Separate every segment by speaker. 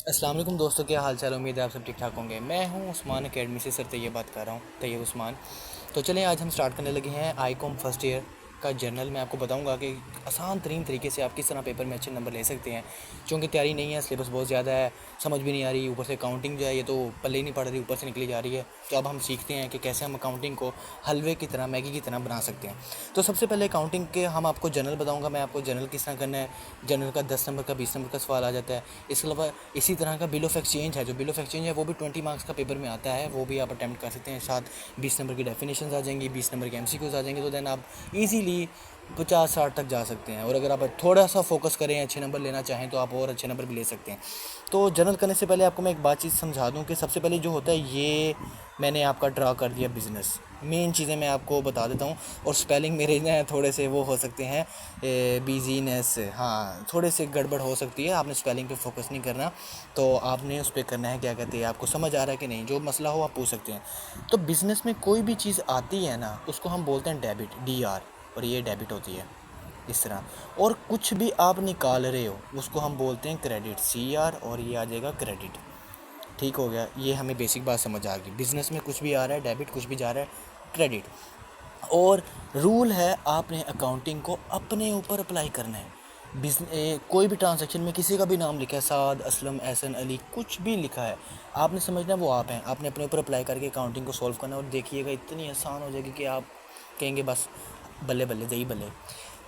Speaker 1: अस्सलाम वालेकुम दोस्तों, क्या हाल चाल। उम्मीद है आप सब ठीक ठाक होंगे। मैं हूं उस्मान अकेडमी से, सर तैयब बात कर रहा हूं, तैयब उस्मान। तो चलें आज हम स्टार्ट करने लगे हैं आईकॉम फर्स्ट ईयर का जर्नल। मैं आपको बताऊंगा कि आसान तरीन तरीके से आप किस तरह पेपर में अच्छे नंबर ले सकते हैं। चूँकि तैयारी नहीं है, सिलेबस बहुत ज़्यादा है, समझ भी नहीं आ रही, ऊपर से अकाउंटिंग जो है ये तो पल्ले ही नहीं पड़ रही, ऊपर से निकली जा रही है। तो अब हम सीखते हैं कि कैसे हम अकाउंटिंग को हलवे की तरह, मैगी की तरह बना सकते हैं। तो सबसे पहले अकाउंटिंग के हम आपको जर्नल बताऊँगा। मैं आपको जर्नल किस तरह करना है। जर्नल का 10 नंबर का 20 नंबर का सवाल आ जाता है। इसके अलावा इसी तरह का बिल ऑफ एक्सचेंज है, जो बिल ऑफ एक्सचेंज है वो भी 20 मार्क्स का पेपर में आता है, वो भी आप अटैम्प्ट कर सकते हैं। साथ 20 नंबर की डेफिनेशंस आ जाएंगी, 20 नंबर के एमसीक्यूज आ जाएंगे। तो देन आप इजीली 50-60 तक जा सकते हैं। और अगर आप थोड़ा सा फोकस करें, अच्छे नंबर लेना चाहें, तो आप और अच्छे नंबर भी ले सकते हैं। तो जर्नल करने से पहले आपको मैं एक बात चीज़ समझा दूं कि सबसे पहले जो होता है, ये मैंने आपका ड्रा कर दिया बिज़नेस। मेन चीज़ें मैं आपको बता देता हूँ। और स्पेलिंग मेरे ना थोड़े से वो हो सकते हैं, बिजीनेस, हाँ थोड़े से गड़बड़ हो सकती है। आपने स्पेलिंग पे फोकस नहीं करना, तो आपने उस पर करना है, क्या कहते हैं, आपको समझ आ रहा है कि नहीं, जो मसला हो आप पूछ सकते हैं। तो बिज़नेस में कोई भी चीज़ आती है ना, उसको हम बोलते हैं डेबिट, DR, और ये डेबिट होती है इस तरह। और कुछ भी आप निकाल रहे हो उसको हम बोलते हैं क्रेडिट, CR, और ये आ जाएगा क्रेडिट। ठीक हो गया, ये हमें बेसिक बात समझ आ गई। बिज़नेस में कुछ भी आ रहा है डेबिट, कुछ भी जा रहा है क्रेडिट। और रूल है, आपने अकाउंटिंग को अपने ऊपर अप्लाई करना है। कोई भी ट्रांजैक्शन में किसी का भी नाम लिखा है, साद, असलम, एहसन, अली, कुछ भी लिखा है, आपने समझना है वो आप हैं। आपने अपने ऊपर अप्लाई करके अकाउंटिंग को सॉल्व करना है। और देखिएगा इतनी आसान हो जाएगी कि आप कहेंगे बस बल्ले बल्ले दही बल्ले।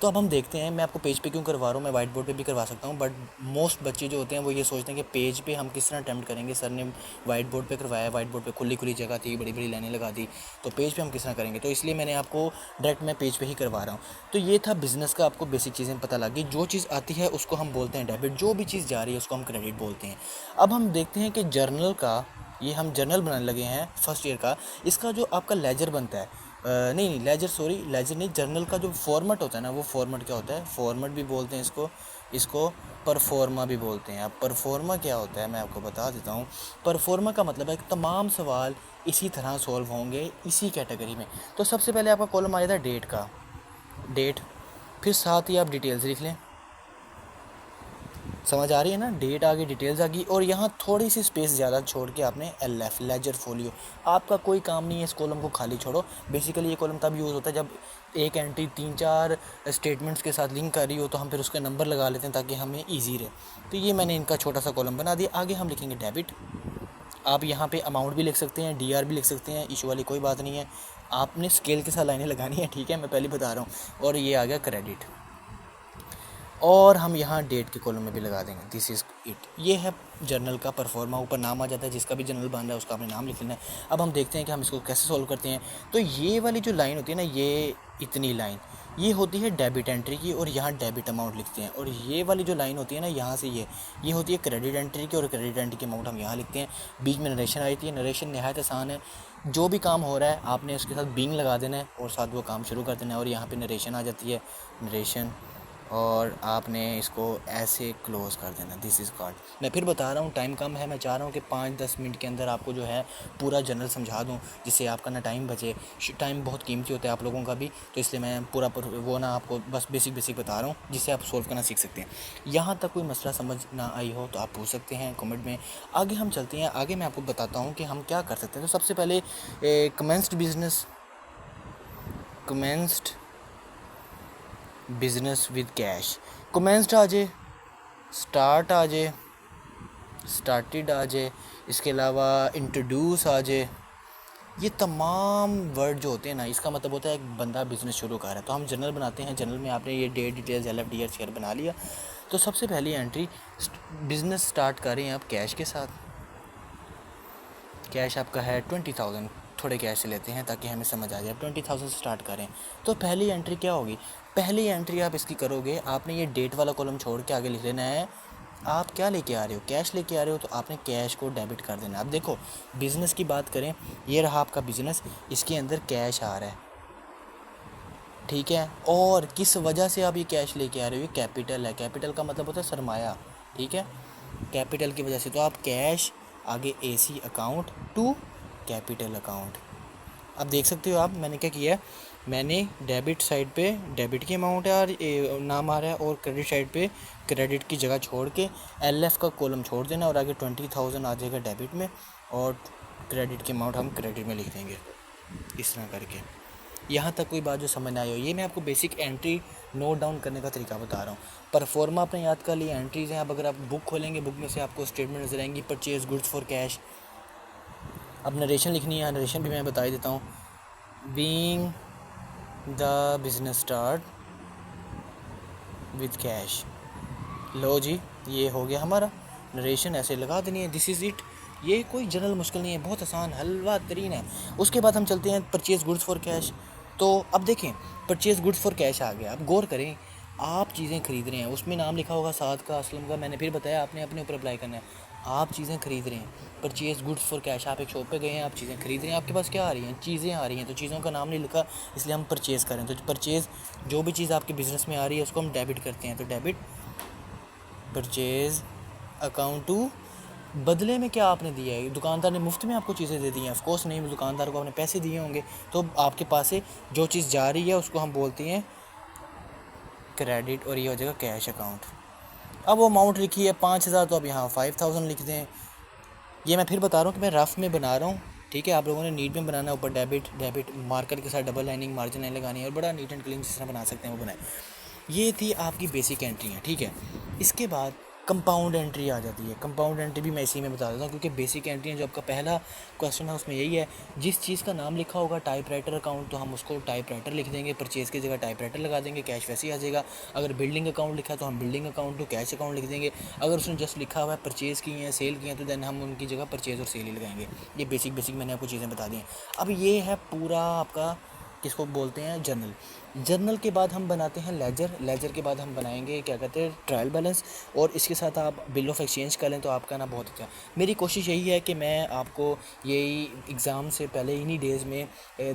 Speaker 1: तो अब हम देखते हैं, मैं आपको पेज पे क्यों करवा रहा हूँ, मैं वाइट बोर्ड पे भी करवा सकता हूँ, बट मोस्ट बच्चे जो होते हैं वो ये सोचते हैं कि पेज पे हम किस तरह अटैम्प्ट करेंगे। सर ने वाइट बोर्ड पे करवाया, वाइट बोर्ड पे खुली खुली जगह थी, बड़ी बड़ी लाइनें लगा दी, तो पेज पे हम किस तरह करेंगे। तो इसलिए मैंने आपको डायरेक्ट मैं पेज पे ही करवा रहा हूँ। तो ये था बिज़नेस का, आपको बेसिक चीज़ें पता लग गई। जो चीज़ आती है उसको हम बोलते हैं डेबिट, जो भी चीज़ जा रही है उसको हम क्रेडिट बोलते हैं। अब हम देखते हैं कि जर्नल का, ये हम जर्नल बनाने लगे हैं फर्स्ट ईयर का। इसका जो आपका लेजर बनता है, नहीं लेजर, सॉरी लेजर नहीं, जर्नल का जो फॉर्मेट होता है ना, वो फॉर्मेट क्या होता है, फॉर्मेट भी बोलते हैं इसको, इसको परफॉर्मा भी बोलते हैं। अब परफॉर्मा क्या होता है मैं आपको बता देता हूँ। परफॉर्मा का मतलब है कि तमाम सवाल इसी तरह सॉल्व होंगे, इसी कैटेगरी में। तो सबसे पहले आपका कॉलम आ जाता है डेट का, डेट, फिर साथ ही आप डिटेल्स लिख लें। समझ आ रही है ना, डेट आ गई, डिटेल्स आ गई, और यहाँ थोड़ी सी स्पेस ज़्यादा छोड़ के आपने LF, लेजर फोलियो। आपका कोई काम नहीं है इस कॉलम को खाली छोड़ो। बेसिकली ये कॉलम तब यूज़ होता है जब एक एंट्री 3-4 स्टेटमेंट्स के साथ लिंक कर रही हो, तो हम फिर उसके नंबर लगा लेते हैं ताकि हमें ईजी रहे। तो ये मैंने इनका छोटा सा कॉलम बना दिया। आगे हम लिखेंगे डेबिट। आप यहाँ पे अमाउंट भी लिख सकते हैं, DR भी लिख सकते हैं, इशू वाली कोई बात नहीं है। आपने स्केल के साथ लाइनें लगानी है, ठीक है, मैं पहले बता रहा हूँ। और ये आ गया क्रेडिट, और हम यहाँ डेट के कॉलम में भी लगा देंगे, दिस इज़ इट। ये है जर्नल का परफॉर्मा। ऊपर नाम आ जाता है, जिसका भी जर्नल बन रहा है उसका अपने नाम लिख लेना है। अब हम देखते हैं कि हम इसको कैसे सॉल्व करते हैं। तो ये वाली जो लाइन होती है ना, ये इतनी लाइन, ये होती है डेबिट एंट्री की, और यहाँ डेबिट अमाउंट लिखते हैं। और ये वाली जो लाइन होती है ना, यहाँ से ये होती है क्रेडिट एंट्री की, और क्रेडिट एंट्री की अमाउंट हम यहाँ लिखते हैं। बीच में नरेशन आई थी, नरेशन नहायत आसान है। जो भी काम हो रहा है आपने उसके साथ बीइंग लगा देना है, और साथ वो काम शुरू कर देना है। और यहाँ पे नरेशन आ जाती है, नरेशन, और आपने इसको ऐसे क्लोज़ कर देना, दिस इज़ कॉल्ड। मैं फिर बता रहा हूँ, टाइम कम है, मैं चाह रहा हूँ कि 5-10 मिनट के अंदर आपको जो है पूरा जनरल समझा दूँ, जिससे आपका ना टाइम बचे। टाइम बहुत कीमती होता है आप लोगों का भी, तो इसलिए मैं पूरा वो ना आपको बस बेसिक बता रहा हूँ, जिससे आप सोल्व करना सीख सकते हैं। यहाँ तक कोई मसला समझ ना आई हो तो आप पूछ सकते हैं कमेंट में। आगे हम चलते हैं, आगे मैं आपको बताता हूँ कि हम क्या कर सकते हैं। तो सबसे पहले commenced business, commenced business with cash, commenced आ जाए, स्टार्ट आ जाए, स्टार्टेड आ जाए, इसके अलावा इंट्रोड्यूस आ जाए। ये तमाम वर्ड जो होते हैं ना, इसका मतलब होता है एक बंदा बिज़नेस शुरू कर रहा है। तो हम जनरल बनाते हैं, जनरल में आपने ये date, details, LF, DR, share बना लिया। तो सबसे पहली एंट्री, बिज़नेस स्टार्ट कर रहे हैं आप कैश के साथ। कैश आपका है 20,000, थोड़े कैश से लेते हैं ताकि हमें समझ आ जाए। 20,000 से स्टार्ट करें, तो पहली एंट्री क्या होगी, पहली एंट्री आप इसकी करोगे, आपने ये डेट वाला कॉलम छोड़ के आगे लिख लेना है, आप क्या लेके आ रहे हो, कैश लेके आ रहे हो, तो आपने कैश को डेबिट कर देना। अब देखो, बिज़नेस की बात करें, ये रहा आपका बिज़नेस, इसके अंदर कैश आ रहा है, ठीक है। और किस वजह से आप ये कैश लेके आ रहे हो, ये कैपिटल है, कैपिटल का मतलब होता है सरमाया, ठीक है, कैपिटल की वजह से। तो आप कैश, आगे AC account to capital account. अब देख सकते हो आप, मैंने क्या किया है, मैंने डेबिट साइड पे डेबिट की अमाउंट है और नाम आ रहा है, और क्रेडिट साइड पे क्रेडिट की जगह छोड़ के LF का कॉलम छोड़ देना और आगे 20,000 आ जाएगा डेबिट में और क्रेडिट की अमाउंट हम क्रेडिट में लिख देंगे इस तरह करके। यहाँ तक कोई बात जो समझ ना आई हो, ये मैं आपको बेसिक एंट्री नोट डाउन करने का तरीका बता रहा हूँ। परफॉर्मा आपने याद कर लिया, एंट्रीज़ हैं। अब अगर आप बुक खोलेंगे, बुक में से आपको स्टेटमेंट नजर आएंगी, परचेज गुड्स फॉर कैश। अब नरेशन लिखनी है, नरेशन भी मैं बता ही देता हूँ। Being the business start with cash. लो जी, ये हो गया हमारा नरेशन, ऐसे लगा देनी है, दिस इज़ इट। ये कोई जनरल मुश्किल नहीं है, बहुत आसान हलवा तरीन है। उसके बाद हम चलते हैं परचेज़ गुड्स फॉर कैश। तो अब देखें, परचेज़ गुड्स फॉर कैश आ गया। अब गौर करें, आप चीज़ें खरीद रहे हैं, उसमें नाम लिखा होगा साद का, असलम का, मैंने फिर बताया आपने अपने ऊपर अप्लाई करना है। आप चीज़ें खरीद रहे हैं, परचेज़ गुड्स फॉर कैश, आप एक शॉप पे गए हैं, आप चीज़ें खरीद रहे हैं, आपके पास क्या आ रही हैं, चीज़ें आ रही हैं। तो चीज़ों का नाम नहीं लिखा, इसलिए हम परचेज़ करें। तो परचेज़, जो भी चीज़ आपके बिज़नेस में आ रही है उसको हम डेबिट करते हैं। तो डेबिट परचेज़ अकाउंट टू। बदले में क्या आपने दिया है, दुकानदार ने मुफ्त में आपको चीज़ें दे दी हैं? ऑफ कोर्स नहीं, दुकानदार को आपने पैसे दिए होंगे। तो आपके पास से जो चीज़ जा रही है उसको हम बोलते हैं क्रेडिट, और ये हो जाएगा कैश अकाउंट। अब वो अमाउंट लिखी है 5,000, तो अब यहाँ 5,000 लिख दें। ये मैं फिर बता रहा हूँ कि मैं रफ में बना रहा हूँ, ठीक है। आप लोगों ने नीट में बनाना है, ऊपर डेबिट डेबिट मार्कर के साथ डबल लाइनिंग मार्जिन लाइन लगानी है, और बड़ा नीट एंड क्लीन जिस तरह बना सकते हैं वो बनाए। ये थी आपकी बेसिक एंट्रियाँ, ठीक है। इसके बाद कंपाउंड एंट्री आ जाती है। कंपाउंड एंट्री भी मैं इसी में बता देता हूँ, क्योंकि बेसिक एंट्री जो आपका पहला क्वेश्चन है उसमें यही है, जिस चीज़ का नाम लिखा होगा टाइपराइटर अकाउंट, तो हम उसको टाइपराइटर लिख देंगे, परचेज़ की जगह टाइपराइटर लगा देंगे, कैश वैसे ही आ जाएगा। अगर बिल्डिंग अकाउंट लिखा है तो हम building account to cash account लिख देंगे। अगर उसने जस्ट लिखा हुआ है परचेज़ की है, सेल की है, तो देन हम उनकी जगह परचेज़ और सेल ही लगाएंगे। ये बेसिक मैंने आपको चीज़ें बता दी हैं। अब ये है पूरा आपका, किसको बोलते हैं, जर्नल। जर्नल के बाद हम बनाते हैं लेजर। लेजर के बाद हम बनाएंगे क्या कहते हैं, ट्रायल बैलेंस। और इसके साथ आप बिल ऑफ एक्सचेंज कर लें तो आपका ना बहुत अच्छा। मेरी कोशिश यही है कि मैं आपको यही एग्ज़ाम से पहले इन्हीं डेज़ में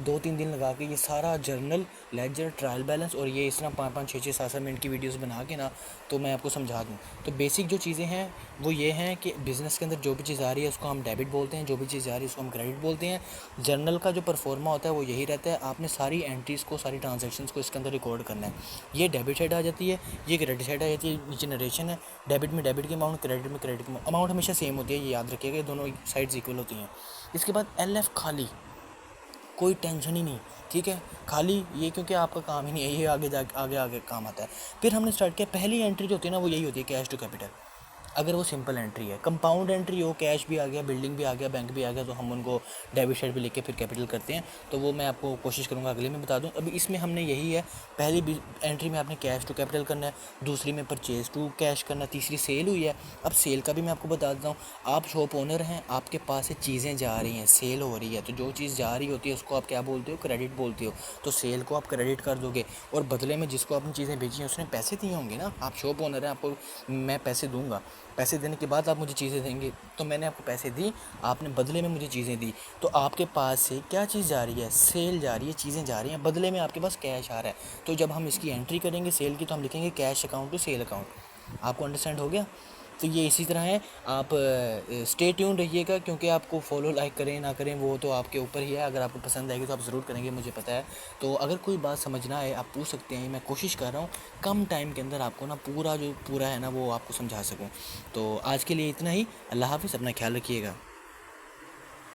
Speaker 1: 2-3 दिन लगा के ये सारा जर्नल, लेजर, ट्रायल बैलेंस और ये इस तरह 5-5, 6-6, 7-7 मिनट की वीडियोज़ बना के ना तो मैं आपको समझा दूँ। तो बेसिक जो चीज़ें हैं वो ये हैं कि बिज़नेस के अंदर जो भी चीज़ आ रही है उसको हम डेबिट बोलते हैं, जो भी चीज़ आ रही है उसको हम क्रेडिट बोलते हैं। जर्नल का जो परफॉर्मा होता है वो यही रहता है, आपने सारी एंट्रीज़ को, सारी ट्रांजैक्शंस को इसके अंदर रिकॉर्ड करना है। ये डेबिट साइड आ जाती है, ये क्रेडिट साइड आ जाती है। नीचे नरेशन है, डेबिट में डेबिट की अमाउंट, क्रेडिट में क्रेडिट की अमाउंट हमेशा सेम होती है, ये याद रखिएगा, दोनों साइड्स इक्वल होती हैं। इसके बाद LF खाली, कोई टेंशन ही नहीं, ठीक है, खाली ये, क्योंकि आपका काम ही नहीं है, ये आगे काम आता है। फिर हमने स्टार्ट किया, पहली एंट्री जो होती है ना वो यही होती है, कैश टू कैपिटल। अगर वो सिंपल एंट्री है, कंपाउंड एंट्री हो, कैश भी आ गया, बिल्डिंग भी आ गया, बैंक भी आ गया, तो हम उनको डेबिट साइड भी लेके फिर कैपिटल करते हैं। तो वो मैं आपको कोशिश करूँगा अगले में बता दूँ। अभी इसमें हमने यही है, पहली एंट्री में आपने कैश टू कैपिटल करना है, दूसरी में परचेज टू कैश करना है, तीसरी सेल हुई है। अब सेल का भी मैं आपको बता देता हूँ। आप शॉप ओनर हैं, आपके पास से चीज़ें जा रही हैं, सेल हो रही है, तो जो चीज़ जा रही होती है उसको आप क्या बोलते हो, क्रेडिट बोलते हो। तो सेल को आप क्रेडिट कर दोगे, और बदले में जिसको आपने चीज़ें बेची हैं उसने पैसे दिए होंगे ना। आप शॉप ओनर हैं, आपको मैं पैसे दूंगा, पैसे देने के बाद आप मुझे चीज़ें देंगे, तो मैंने आपको पैसे दी, आपने बदले में मुझे चीज़ें दी, तो आपके पास से क्या चीज़ जा रही है, सेल जा रही है, चीज़ें जा रही हैं, बदले में आपके पास कैश आ रहा है। तो जब हम इसकी एंट्री करेंगे सेल की, तो हम लिखेंगे cash account to sale account. आपको अंडरस्टैंड हो गया? तो ये इसी तरह है। आप स्टे ट्यून रहिएगा, क्योंकि आपको फॉलो लाइक करें ना करें वो तो आपके ऊपर ही है। अगर आपको पसंद आएगी तो आप ज़रूर करेंगे, मुझे पता है। तो अगर कोई बात समझ ना आए आप पूछ सकते हैं, मैं कोशिश कर रहा हूँ कम टाइम के अंदर आपको ना पूरा जो पूरा है ना वो आपको समझा सकूँ। तो आज के लिए इतना ही। अल्लाह हाफ़िज़, अपना ख्याल रखिएगा।